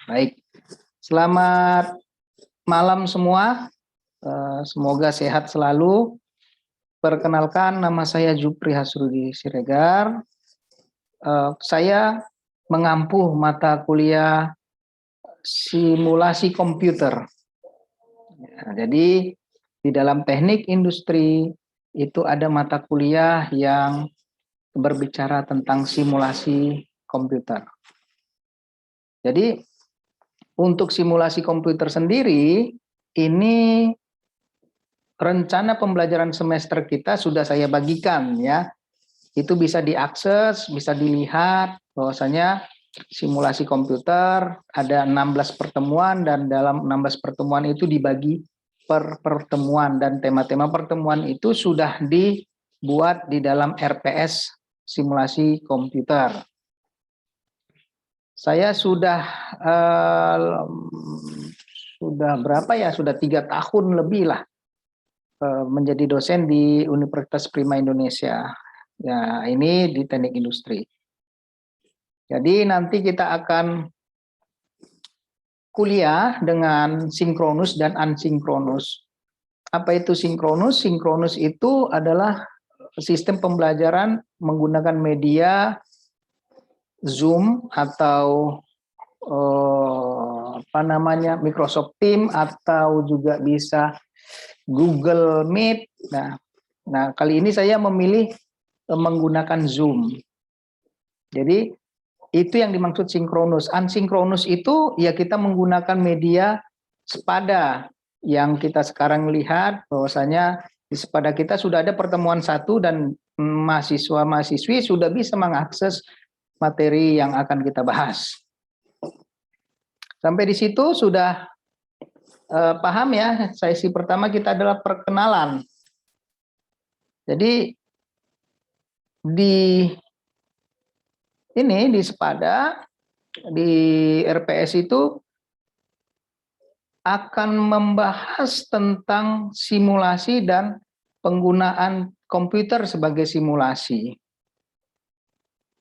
Baik, selamat malam semua. Semoga sehat selalu. Perkenalkan, nama saya Jupri Hasrudi Siregar. Saya mengampu mata kuliah simulasi komputer. Jadi di dalam teknik industri itu ada mata kuliah yang berbicara tentang simulasi komputer. Jadi untuk simulasi komputer sendiri, ini rencana pembelajaran semester kita sudah saya bagikan ya. Itu bisa diakses, bisa dilihat bahwasanya simulasi komputer ada 16 pertemuan dan dalam 16 pertemuan itu dibagi per pertemuan dan tema-tema pertemuan itu sudah dibuat di dalam RPS simulasi komputer. Saya sudah berapa ya? Sudah 3 tahun lebih lah menjadi dosen di Universitas Prima Indonesia. Ya, ini di teknik industri. Jadi nanti kita akan kuliah dengan sinkronus dan asinkronus. Apa itu sinkronus? Sinkronus itu adalah sistem pembelajaran menggunakan media Zoom atau Microsoft Teams atau juga bisa Google Meet. Nah, kali ini saya memilih menggunakan Zoom. Jadi itu yang dimaksud sinkronus. Asinkronus itu ya kita menggunakan media sepada yang kita sekarang lihat bahwasanya di sepada kita sudah ada pertemuan satu dan mahasiswa-mahasiswi sudah bisa mengakses materi yang akan kita bahas. Sampai di situ sudah paham ya. Sesi pertama kita adalah perkenalan. Jadi di sepada di RPS itu akan membahas tentang simulasi dan penggunaan komputer sebagai simulasi.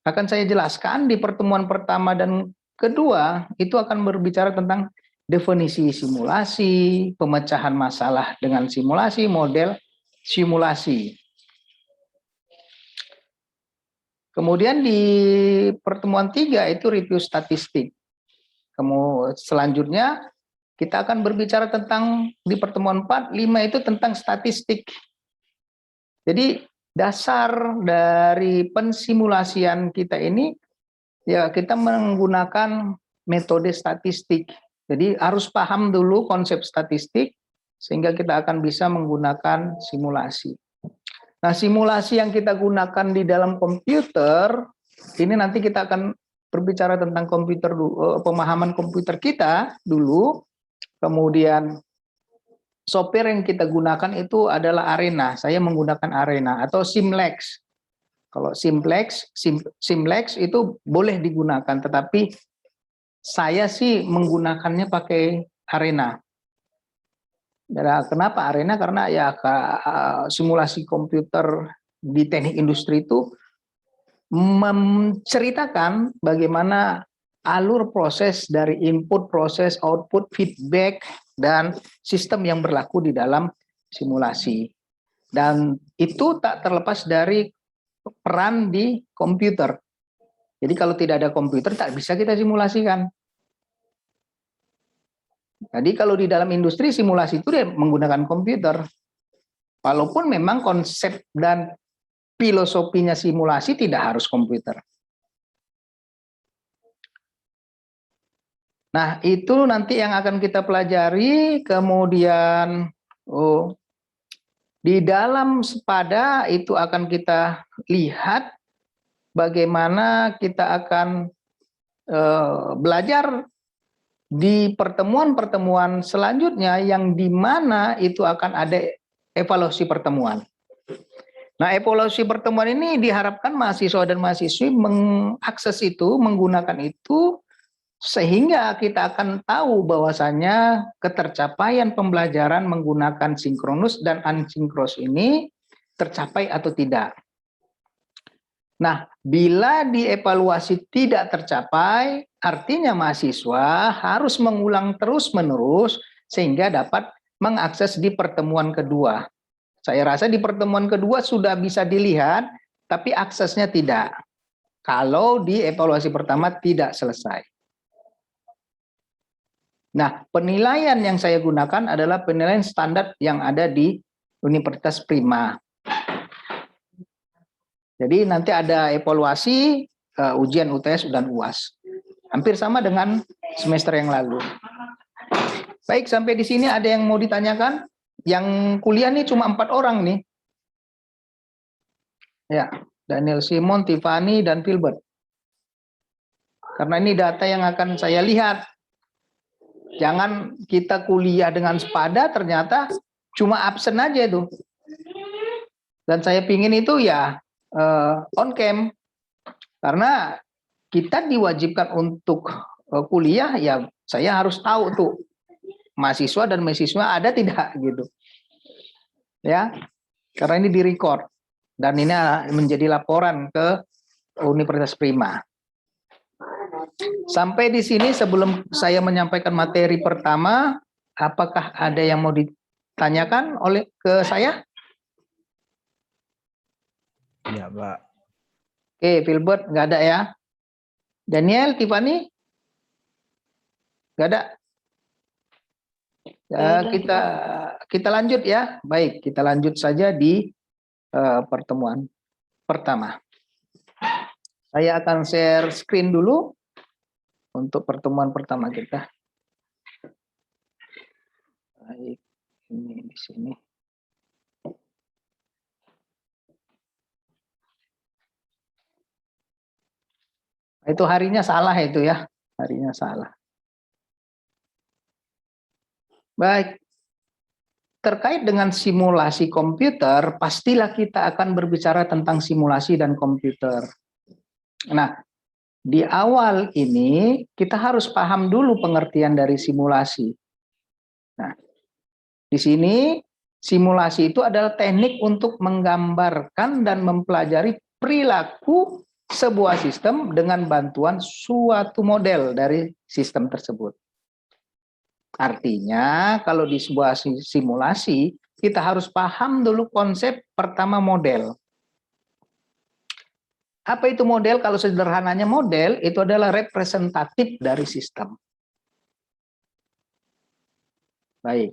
Akan saya jelaskan di pertemuan pertama dan kedua itu akan berbicara tentang definisi simulasi, pemecahan masalah dengan simulasi, model simulasi. Kemudian di pertemuan 3 itu review statistik. Kemudian selanjutnya kita akan berbicara tentang di pertemuan 4, 5 itu tentang statistik. Jadi dasar dari pensimulasian kita ini ya kita menggunakan metode statistik. Jadi harus paham dulu konsep statistik sehingga kita akan bisa menggunakan simulasi. Nah, simulasi yang kita gunakan di dalam komputer ini nanti kita akan berbicara tentang komputer, pemahaman komputer kita dulu. Kemudian software yang kita gunakan itu adalah Arena. Saya menggunakan Arena atau Simlex. Kalau Simlex itu boleh digunakan, tetapi saya sih menggunakannya pakai Arena. Kenapa Arena? Karena ya simulasi komputer di teknik industri itu menceritakan bagaimana alur proses dari input, proses, output, feedback, dan sistem yang berlaku di dalam simulasi. Dan itu tak terlepas dari peran di komputer. Jadi kalau tidak ada komputer, tak bisa kita simulasikan. Jadi kalau di dalam industri simulasi itu dia menggunakan komputer. Walaupun memang konsep dan filosofinya simulasi tidak harus komputer. Nah, itu nanti yang akan kita pelajari. Kemudian di dalam sepada itu akan kita lihat bagaimana kita akan belajar di pertemuan-pertemuan selanjutnya yang di mana itu akan ada evaluasi pertemuan. Nah, evaluasi pertemuan ini diharapkan mahasiswa dan mahasiswi mengakses itu, menggunakan itu, sehingga kita akan tahu bahwasanya ketercapaian pembelajaran menggunakan sinkronus dan asinkronus ini tercapai atau tidak. Nah, bila dievaluasi tidak tercapai, artinya mahasiswa harus mengulang terus-menerus sehingga dapat mengakses di pertemuan kedua. Saya rasa di pertemuan kedua sudah bisa dilihat, tapi aksesnya tidak. Kalau di evaluasi pertama tidak selesai. Nah, penilaian yang saya gunakan adalah penilaian standar yang ada di Universitas Prima. Jadi nanti ada evaluasi ujian UTS dan UAS. Hampir sama dengan semester yang lalu. Baik, sampai di sini ada yang mau ditanyakan? Yang kuliah nih cuma 4 orang nih. Ya, Daniel Simon, Tiffany, dan Filbert. Karena ini data yang akan saya lihat. Jangan kita kuliah dengan sepada, ternyata cuma absen aja itu. Dan saya pingin itu ya on cam. Karena kita diwajibkan untuk kuliah, ya saya harus tahu tuh mahasiswa dan mahasiswa ada tidak gitu. Ya, karena ini direcord. Dan ini menjadi laporan ke Universitas Prima. Sampai di sini sebelum saya menyampaikan materi pertama, apakah ada yang mau ditanyakan ke saya? Ya, Pak. Oke, Filbert nggak ada ya. Daniel, Tiffany? Nggak ada. Ya, kita lanjut ya. Baik, kita lanjut saja di pertemuan pertama. Saya akan share screen dulu untuk pertemuan pertama kita. Baik, ini di sini. Itu harinya salah itu ya, harinya salah. Baik, terkait dengan simulasi komputer, pastilah kita akan berbicara tentang simulasi dan komputer. Nah, di awal ini kita harus paham dulu pengertian dari simulasi. Nah, di sini simulasi itu adalah teknik untuk menggambarkan dan mempelajari perilaku sebuah sistem dengan bantuan suatu model dari sistem tersebut. Artinya, kalau di sebuah simulasi, kita harus paham dulu konsep pertama model. Apa itu model? Kalau sederhananya model, itu adalah representatif dari sistem. Baik.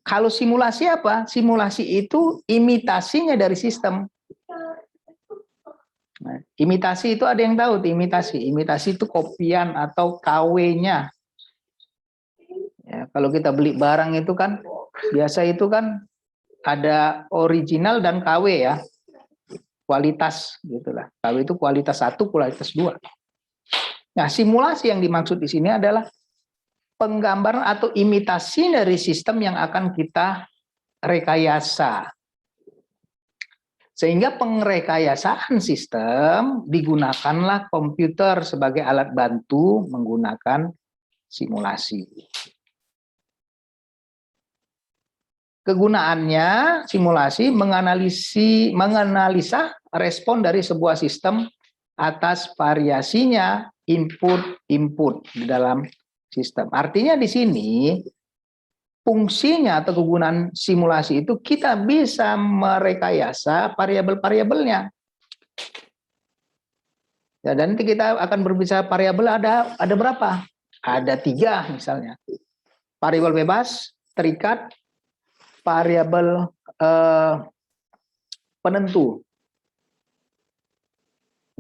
Kalau simulasi apa? Simulasi itu imitasinya dari sistem. Nah, imitasi itu ada yang tahu, imitasi. Imitasi itu kopian atau KW-nya. Ya, kalau kita beli barang itu kan, biasa itu kan ada original dan KW ya. Kualitas gitulah. KW itu kualitas 1, kualitas 2. Nah, simulasi yang dimaksud di sini adalah penggambaran atau imitasi dari sistem yang akan kita rekayasa. Sehingga pengrekayasaan sistem digunakanlah komputer sebagai alat bantu menggunakan simulasi. Kegunaannya simulasi menganalisa respon dari sebuah sistem atas variasinya input-input di dalam sistem. Artinya di sini fungsinya atau kegunaan simulasi itu kita bisa merekayasa variabel-variabelnya. Ya, dan nanti kita akan berbicara variabel ada berapa? Ada 3 misalnya. Variabel bebas, terikat, variabel penentu.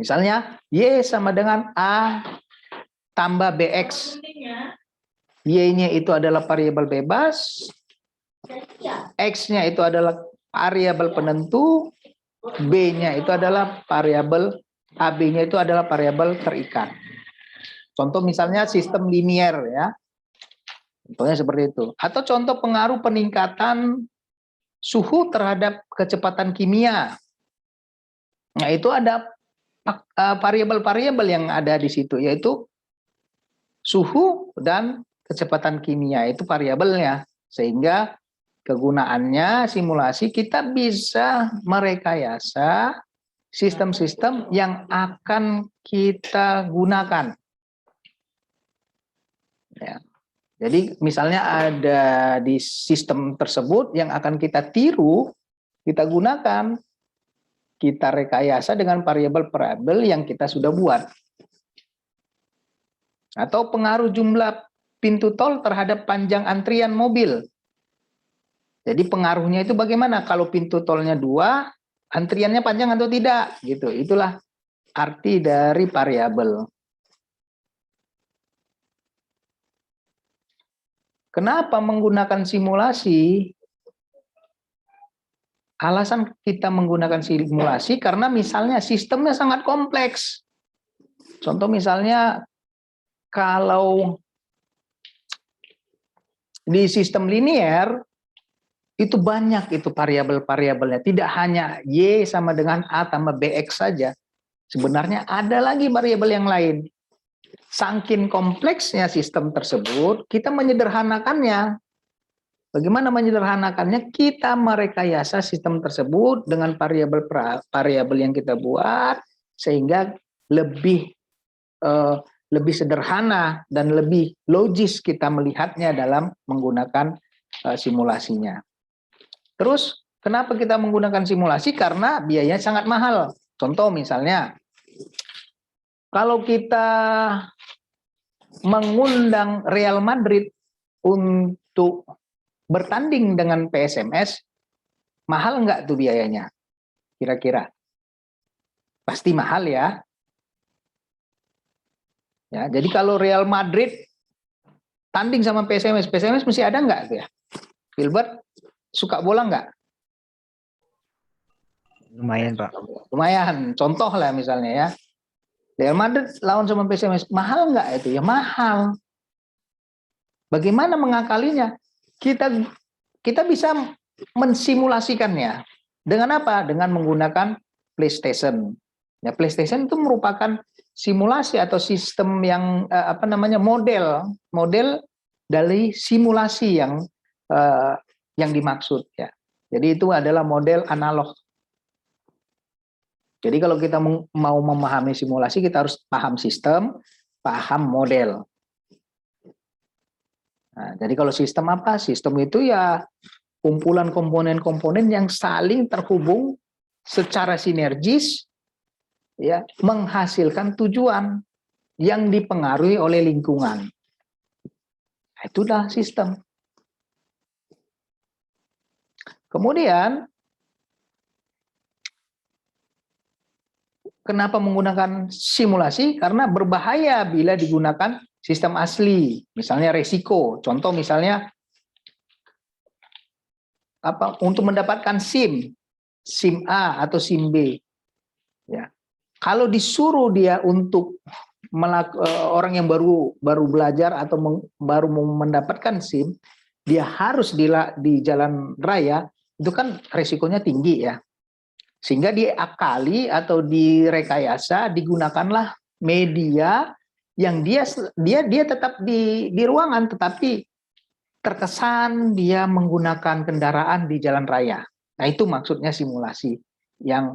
Misalnya, Y sama dengan A tambah BX. Y-nya itu adalah variabel bebas, X-nya itu adalah variabel penentu, B-nya itu adalah variabel, AB-nya itu adalah variabel terikat. Contoh misalnya sistem linier ya. Contohnya seperti itu. Atau contoh pengaruh peningkatan suhu terhadap kecepatan kimia. Nah, itu ada variabel-variabel yang ada di situ, yaitu suhu dan kecepatan kimia, itu variabelnya. Sehingga kegunaannya simulasi kita bisa merekayasa sistem-sistem yang akan kita gunakan. Ya. Jadi misalnya ada di sistem tersebut yang akan kita tiru, kita gunakan, kita rekayasa dengan variabel-variabel yang kita sudah buat. Atau pengaruh jumlah pintu tol terhadap panjang antrian mobil. Jadi pengaruhnya itu bagaimana? Kalau pintu tolnya 2, antriannya panjang atau tidak? Gitu. Itulah arti dari variabel. Kenapa menggunakan simulasi? Alasan kita menggunakan simulasi karena misalnya sistemnya sangat kompleks. Contoh misalnya kalau di sistem linier itu banyak itu variabel-variabelnya. Tidak hanya Y sama dengan A tambah BX saja. Sebenarnya ada lagi variabel yang lain. Saking kompleksnya sistem tersebut, kita menyederhanakannya. Bagaimana menyederhanakannya? Kita merekayasa sistem tersebut dengan variabel yang kita buat sehingga lebih sederhana dan lebih logis kita melihatnya dalam menggunakan simulasinya. Terus kenapa kita menggunakan simulasi? Karena biayanya sangat mahal. Contoh misalnya, kalau kita mengundang Real Madrid untuk bertanding dengan PSMS, mahal nggak tuh biayanya? Kira-kira? Pasti mahal ya. Ya, jadi kalau Real Madrid tanding sama PSMS, PSMS mesti ada nggak tuh ya? Gilbert, suka bola nggak? Lumayan, Pak. Lumayan, contoh lah misalnya ya. Real Madrid lawan sama PSMS, mahal nggak itu? Ya mahal. Bagaimana mengakalinya? Kita bisa mensimulasikannya. Dengan apa? Dengan menggunakan PlayStation. Ya, PlayStation itu merupakan simulasi atau sistem yang model dari simulasi yang dimaksud ya. Jadi itu adalah model analog. Jadi kalau kita mau memahami simulasi, kita harus paham sistem, paham model. Nah, jadi kalau sistem apa? Sistem itu ya kumpulan komponen-komponen yang saling terhubung secara sinergis, ya, menghasilkan tujuan yang dipengaruhi oleh lingkungan. Itulah sistem. Kemudian, kenapa menggunakan simulasi? Karena berbahaya bila digunakan sistem asli. Misalnya resiko. Contoh misalnya untuk mendapatkan SIM A atau SIM B. Ya. Kalau disuruh dia untuk orang yang baru belajar atau baru mau mendapatkan SIM, dia harus di jalan raya, itu kan resikonya tinggi ya. Sehingga diakali atau direkayasa, digunakanlah media yang dia tetap di ruangan, tetapi terkesan dia menggunakan kendaraan di jalan raya. Nah itu maksudnya simulasi, yang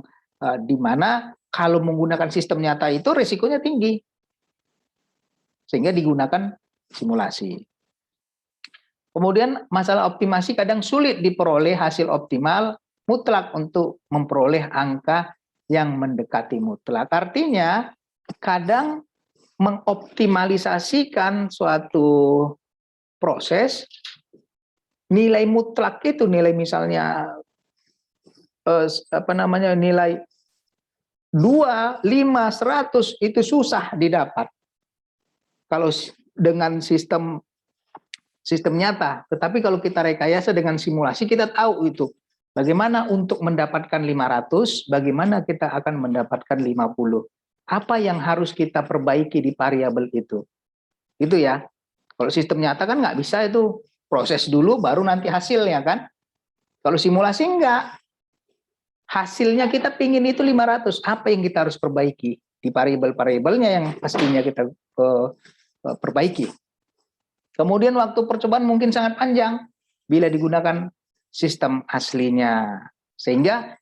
dimana kalau menggunakan sistem nyata itu resikonya tinggi, sehingga digunakan simulasi. Kemudian masalah optimasi kadang sulit diperoleh hasil optimal mutlak untuk memperoleh angka yang mendekati mutlak. Artinya kadang mengoptimalisasikan suatu proses, nilai mutlak itu, nilai misalnya nilai 2, 5, 100 itu susah didapat kalau dengan sistem nyata. Tetapi kalau kita rekayasa dengan simulasi, kita tahu itu bagaimana untuk mendapatkan 500, bagaimana kita akan mendapatkan 50. Apa yang harus kita perbaiki di variabel itu. Itu ya. Kalau sistem nyata kan nggak bisa itu, proses dulu baru nanti hasilnya kan. Kalau simulasi enggak. Hasilnya kita pingin itu 500, apa yang kita harus perbaiki di variabel-variabelnya yang pastinya kita perbaiki. Kemudian waktu percobaan mungkin sangat panjang bila digunakan sistem aslinya. Sehingga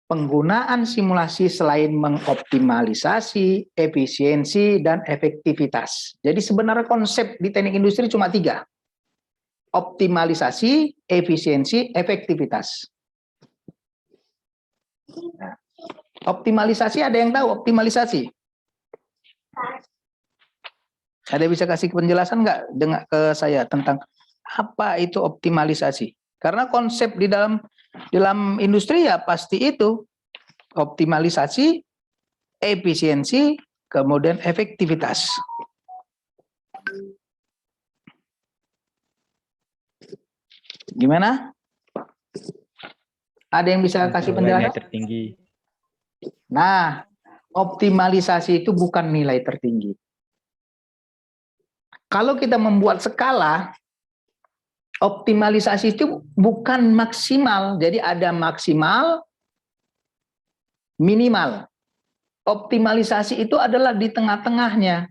penggunaan simulasi selain mengoptimalisasi, efisiensi, dan efektivitas. Jadi sebenarnya konsep di teknik industri cuma 3. Optimalisasi, efisiensi, efektivitas. Nah, optimalisasi, ada yang tahu optimalisasi? Ada yang bisa kasih penjelasan nggak dengan ke saya tentang apa itu optimalisasi? Karena konsep di dalam industri ya pasti itu optimalisasi, efisiensi, kemudian efektivitas. Gimana? Ada yang bisa kasih penjelasan? Nilai tertinggi. Nah, optimalisasi itu bukan nilai tertinggi. Kalau kita membuat skala, optimalisasi itu bukan maksimal. Jadi ada maksimal, minimal. Optimalisasi itu adalah di tengah-tengahnya.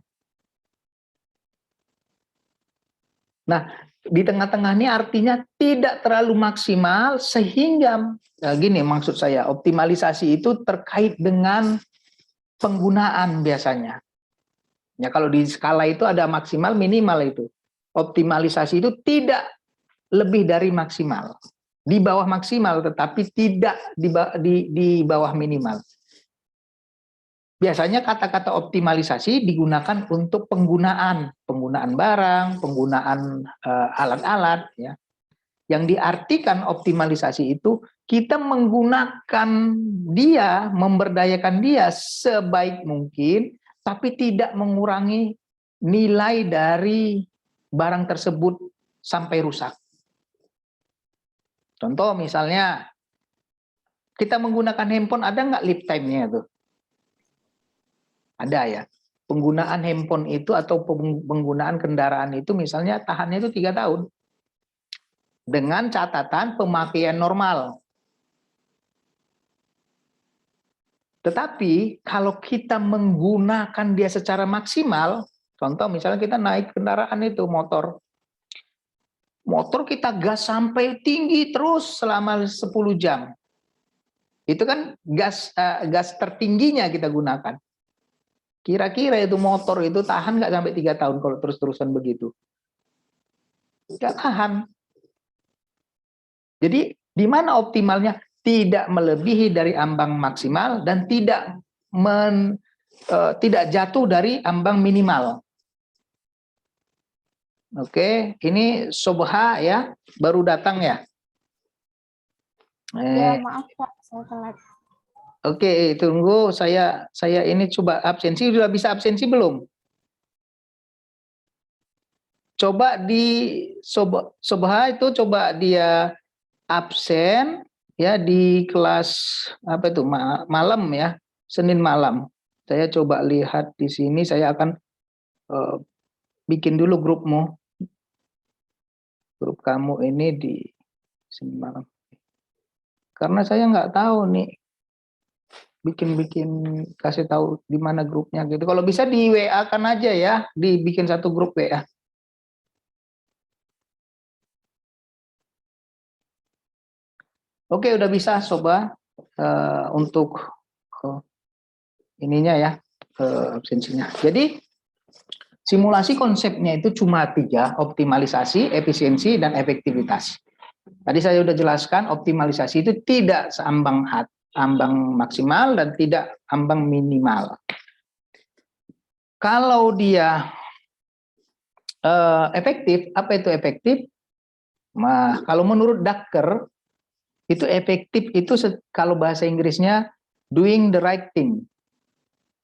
Nah, di tengah-tengah ini artinya tidak terlalu maksimal sehingga, gini maksud saya, optimalisasi itu terkait dengan penggunaan biasanya. Ya kalau di skala itu ada maksimal, minimal itu. Optimalisasi itu tidak lebih dari maksimal. Di bawah maksimal tetapi tidak di bawah minimal. Biasanya kata-kata optimalisasi digunakan untuk penggunaan barang, penggunaan alat-alat, ya. Yang diartikan optimalisasi itu kita menggunakan dia, memberdayakan dia sebaik mungkin, tapi tidak mengurangi nilai dari barang tersebut sampai rusak. Contoh misalnya, kita menggunakan handphone, ada nggak lifetime-nya tuh? Ada ya. Penggunaan handphone itu atau penggunaan kendaraan itu misalnya tahannya itu 3 tahun. Dengan catatan pemakaian normal. Tetapi kalau kita menggunakan dia secara maksimal, contoh misalnya kita naik kendaraan itu motor kita gas sampai tinggi terus selama 10 jam. Itu kan gas tertingginya kita gunakan. Kira-kira itu motor itu tahan nggak sampai 3 tahun kalau terus-terusan begitu? Nggak tahan. Jadi di mana optimalnya? Tidak melebihi dari ambang maksimal dan tidak jatuh dari ambang minimal. Oke, ini Sobha ya, baru datang ya. Ya, maaf Pak, saya telat. Oke, tunggu saya ini coba absensi. Sudah bisa absensi belum? Coba di Sobha itu coba dia absen ya di kelas apa itu malam ya, Senin malam. Saya coba lihat di sini, saya akan bikin dulu grupmu. Grup kamu ini di Senin malam. Karena saya nggak tahu nih bikin kasih tahu di mana grupnya gitu. Kalau bisa di WA kan aja ya, dibikin satu grup WA. Oke, udah bisa Soba untuk ininya ya, absensinya. Jadi simulasi konsepnya itu cuma 3, optimalisasi, efisiensi, dan efektivitas. Tadi saya sudah jelaskan optimalisasi itu tidak seambang ambang maksimal dan tidak ambang minimal. Kalau dia efektif, apa itu efektif? Nah, kalau menurut Dacker, itu efektif itu kalau bahasa Inggrisnya doing the right thing.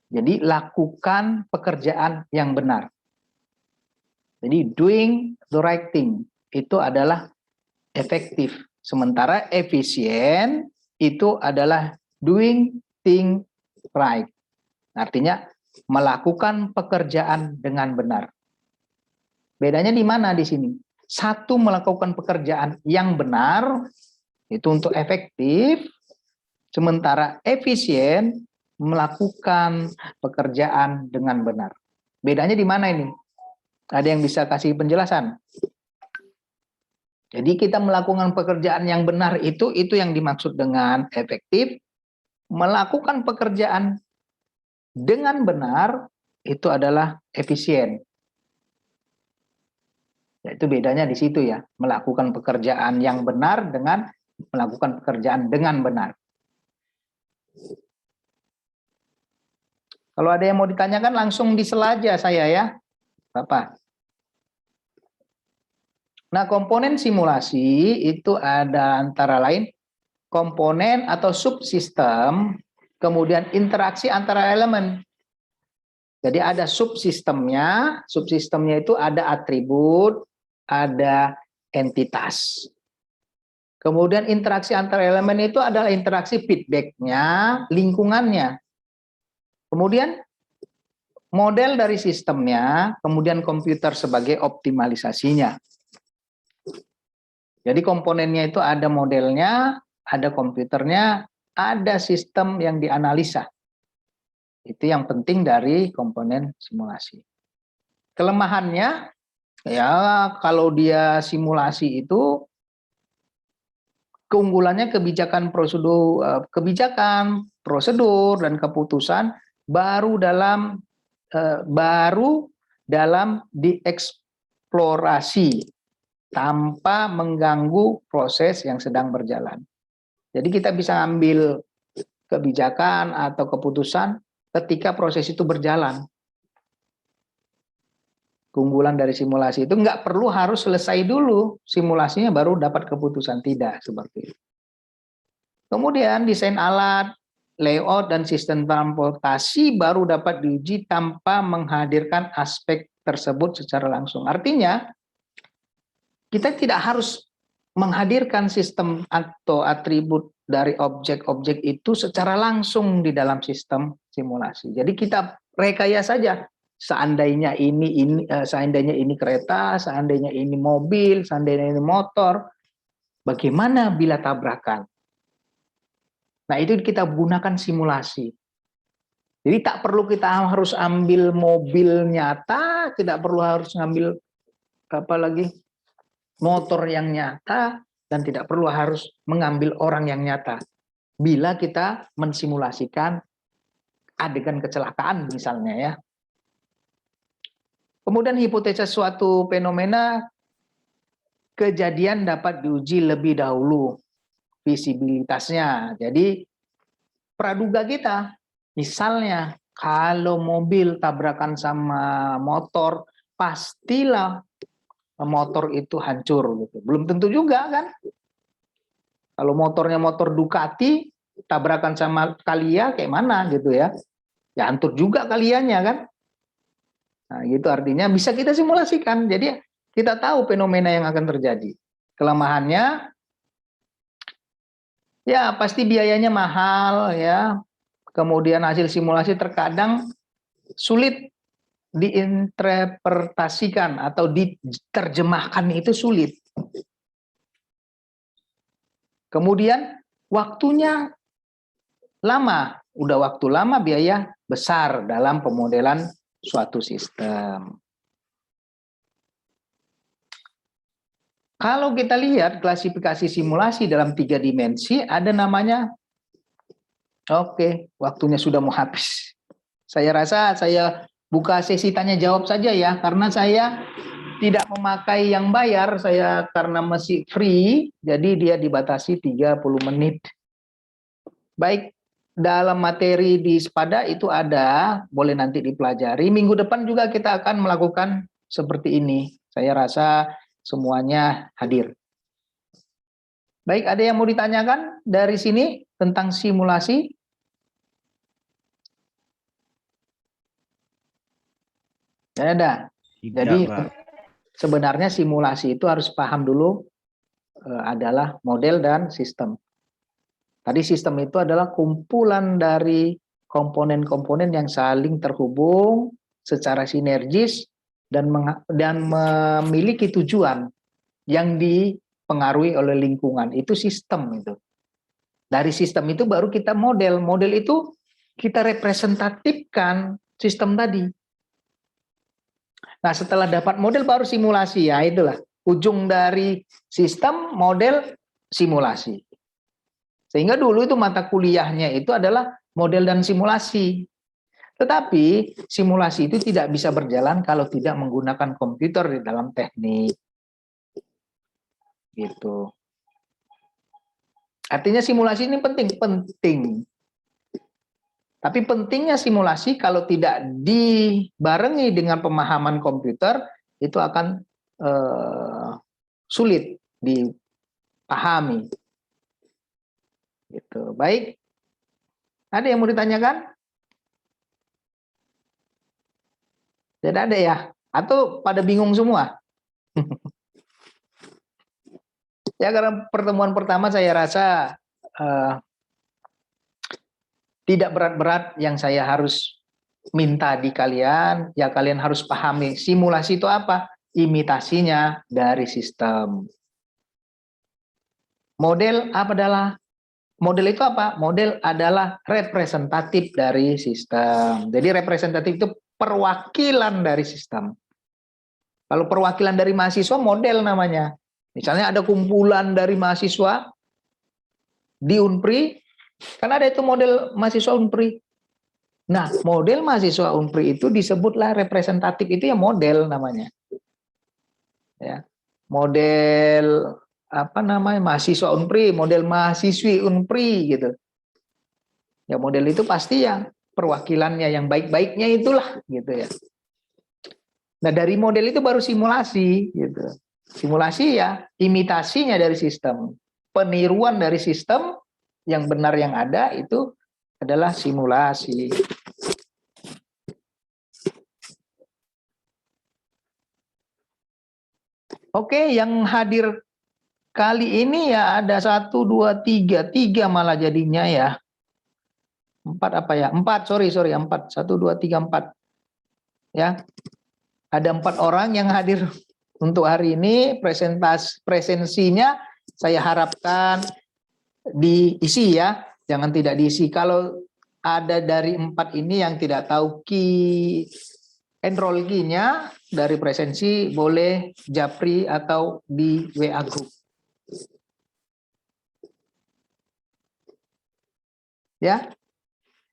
Jadi lakukan pekerjaan yang benar. Jadi doing the right thing itu adalah efektif. Sementara efisien itu adalah doing thing right. Artinya melakukan pekerjaan dengan benar. Bedanya di mana di sini? Satu melakukan pekerjaan yang benar itu untuk efektif, sementara efisien melakukan pekerjaan dengan benar. Bedanya di mana ini? Ada yang bisa kasih penjelasan? Jadi kita melakukan pekerjaan yang benar itu yang dimaksud dengan efektif, melakukan pekerjaan dengan benar itu adalah efisien. Ya, itu bedanya di situ ya, melakukan pekerjaan yang benar dengan melakukan pekerjaan dengan benar. Kalau ada yang mau ditanyakan langsung diselaja saya ya, Bapak. Nah, komponen simulasi itu ada antara lain komponen atau subsistem, kemudian interaksi antara elemen. Jadi ada subsistemnya itu ada atribut, ada entitas. Kemudian interaksi antar elemen itu adalah interaksi feedback-nya, lingkungannya. Kemudian model dari sistemnya, kemudian komputer sebagai optimalisasinya. Jadi komponennya itu ada modelnya, ada komputernya, ada sistem yang dianalisa. Itu yang penting dari komponen simulasi. Kelemahannya, ya kalau dia simulasi itu keunggulannya kebijakan prosedur dan keputusan baru dalam dieksplorasi tanpa mengganggu proses yang sedang berjalan. Jadi kita bisa ambil kebijakan atau keputusan ketika proses itu berjalan. Keunggulan dari simulasi itu nggak perlu harus selesai dulu simulasinya baru dapat keputusan, tidak seperti itu. Kemudian desain alat, layout dan sistem transportasi baru dapat diuji tanpa menghadirkan aspek tersebut secara langsung. Artinya kita tidak harus menghadirkan sistem atau atribut dari objek-objek itu secara langsung di dalam sistem simulasi. Jadi kita rekayasa saja. Seandainya ini kereta, seandainya ini mobil, seandainya ini motor, bagaimana bila tabrakan? Nah, itu kita gunakan simulasi. Jadi tak perlu kita harus ambil mobil nyata, tidak perlu harus ngambil apalagi motor yang nyata, dan tidak perlu harus mengambil orang yang nyata. Bila kita mensimulasikan adegan kecelakaan misalnya ya. Kemudian hipotesa suatu fenomena kejadian dapat diuji lebih dahulu visibilitasnya. Jadi praduga kita, misalnya kalau mobil tabrakan sama motor, pastilah motor itu hancur gitu. Belum tentu juga kan. Kalau motornya motor Ducati tabrakan sama Kalia kayak mana gitu ya. Ya hancur juga Kalianya kan. Nah, gitu artinya bisa kita simulasikan. Jadi kita tahu fenomena yang akan terjadi. Kelemahannya ya pasti biayanya mahal ya. Kemudian hasil simulasi terkadang sulit diinterpretasikan atau diterjemahkan, itu sulit. Kemudian waktunya lama, udah waktu lama biaya besar dalam pemodelan suatu sistem. Kalau kita lihat klasifikasi simulasi dalam 3 dimensi, ada namanya, oke, waktunya sudah mau habis. Saya rasa saya buka sesi tanya jawab saja ya, karena saya tidak memakai yang bayar, saya karena masih free, jadi dia dibatasi 30 menit. Baik, dalam materi di Spada itu ada, boleh nanti dipelajari. Minggu depan juga kita akan melakukan seperti ini. Saya rasa semuanya hadir. Baik, ada yang mau ditanyakan dari sini tentang simulasi? Ya, ada. Jadi sebenarnya simulasi itu harus paham dulu adalah model dan sistem. Tadi sistem itu adalah kumpulan dari komponen-komponen yang saling terhubung secara sinergis dan memiliki tujuan yang dipengaruhi oleh lingkungan. Itu sistem itu. Dari sistem itu baru kita model. Model itu kita representatifkan sistem tadi. Nah, setelah dapat model baru simulasi, ya itulah ujung dari sistem, model, simulasi. Sehingga dulu itu mata kuliahnya itu adalah model dan simulasi. Tetapi simulasi itu tidak bisa berjalan kalau tidak menggunakan komputer di dalam teknik. Gitu. Artinya simulasi ini penting. Tapi pentingnya simulasi kalau tidak dibarengi dengan pemahaman komputer itu akan sulit dipahami. Gitu. Baik. Ada yang mau ditanyakan? Tidak ada ya? Atau pada bingung semua? Ya, karena pertemuan pertama saya rasa tidak berat-berat yang saya harus minta di kalian. Ya, kalian harus pahami simulasi itu apa? Imitasinya dari sistem. Model apa adalah? Model itu apa? Model adalah representatif dari sistem. Jadi representatif itu perwakilan dari sistem. Kalau perwakilan dari mahasiswa, model namanya. Misalnya ada kumpulan dari mahasiswa di Unpri, kan ada itu model mahasiswa Unpri. Nah, model mahasiswa Unpri itu disebutlah representatif, itu ya model namanya. Ya. Model apa namanya? Mahasiswa Unpri, model mahasiswi Unpri gitu. Ya, model itu pasti yang perwakilannya yang baik-baiknya itulah gitu ya. Nah, dari model itu baru simulasi gitu. Simulasi ya imitasinya dari sistem. Peniruan dari sistem yang benar yang ada itu adalah simulasi. Oke, yang hadir kali ini ya ada 1, 2, 3. 3 malah jadinya ya. 4 apa ya? 4, sorry 4. 1, 2, 3, 4. Ya. Ada 4 orang yang hadir untuk hari ini. Presensinya saya harapkan diisi ya, jangan tidak diisi. Kalau ada dari 4 ini yang tidak tahu key enroll key-nya dari presensi, boleh japri atau di WA group. Ya,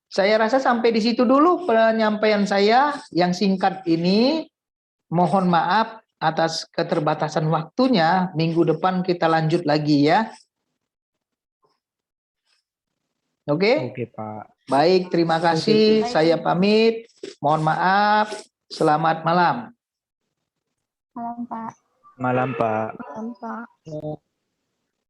saya rasa sampai di situ dulu penyampaian saya yang singkat ini. Mohon maaf atas keterbatasan waktunya. Minggu depan kita lanjut lagi ya. Oke? Oke, Pak. Baik, terima kasih. Saya pamit. Mohon maaf. Selamat malam. Malam, Pak. Malam, Pak. Malam, Pak.